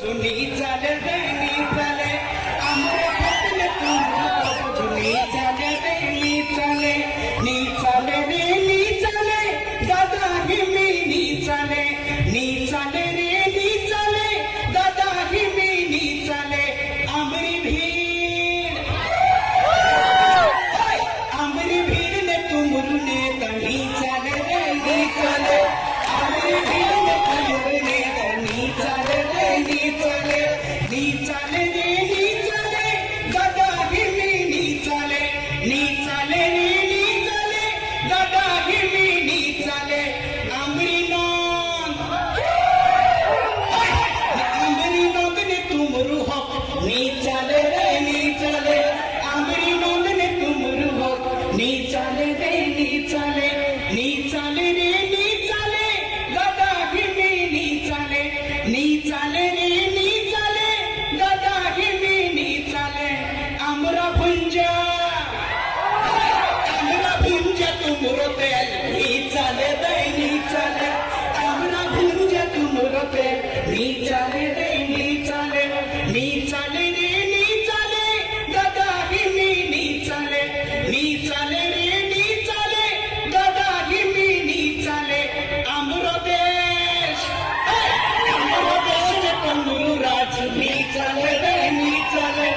जुनी चाले दैनी चाले आमरे फटले तुम जुनी चाले दैनी चाले नी चाले रे नी चाले दादा हिमी नी चाले रे नी चाले दादा हिमी नी चाले आमरी भीड़ ने तुमरू ने नी चाले रे नी चाले आमरी भीड़ ने तुमरू ने नी चाले रे नी चाले नी चाले रे नी चाले दादा हिमी नी चाले रे नी चाले दादा हिमी नी चाले आमरी नोंद ने तुमरू हो नी चाले रे नी चाले आमरी नोंद ने तुमरू हो नी चाले रे नी चाले रे नी चाले दादा हिमी नी चाले रे नी चाले दादा हिमी नी चाले আমরা ভুঞ্জা তুমরো তেল নি চালে দেই নি চালে আমরা ভুঞ্জা তুমরো তেল নি চালে দেই নি চালে রে নি চালে দাদা হিমি নি চালে রে নি চালে দাদা হিমি নি চালে আমরা দেশ রে তুমরু রাজ নি চালে রে নি চালে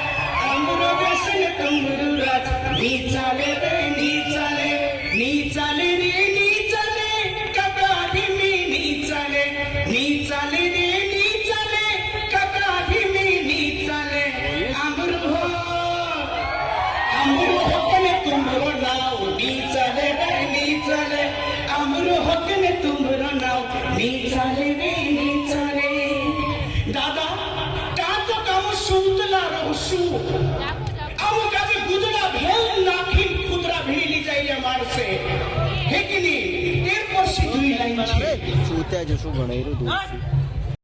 আমরা দেশ রে তুমরু রাজ নি চালে রে নি চালে রে नी चाले काका हिमी नी चाले रे नी चाले काका हिमी नी चाले आमरू होकने तुमरो नाव नी चाले रे नी चाले आमरू होकने तुमरो नाव नी चाले रे नी चाले दादा का तो काम सुतला रहसु आम काजे गुदड़ा भेल नाखिन खुदरा भिड़ी जाइए मारसे हे कि नहीं एरपर से दुई लाइन छे सूत्या जसो गणायरो दूर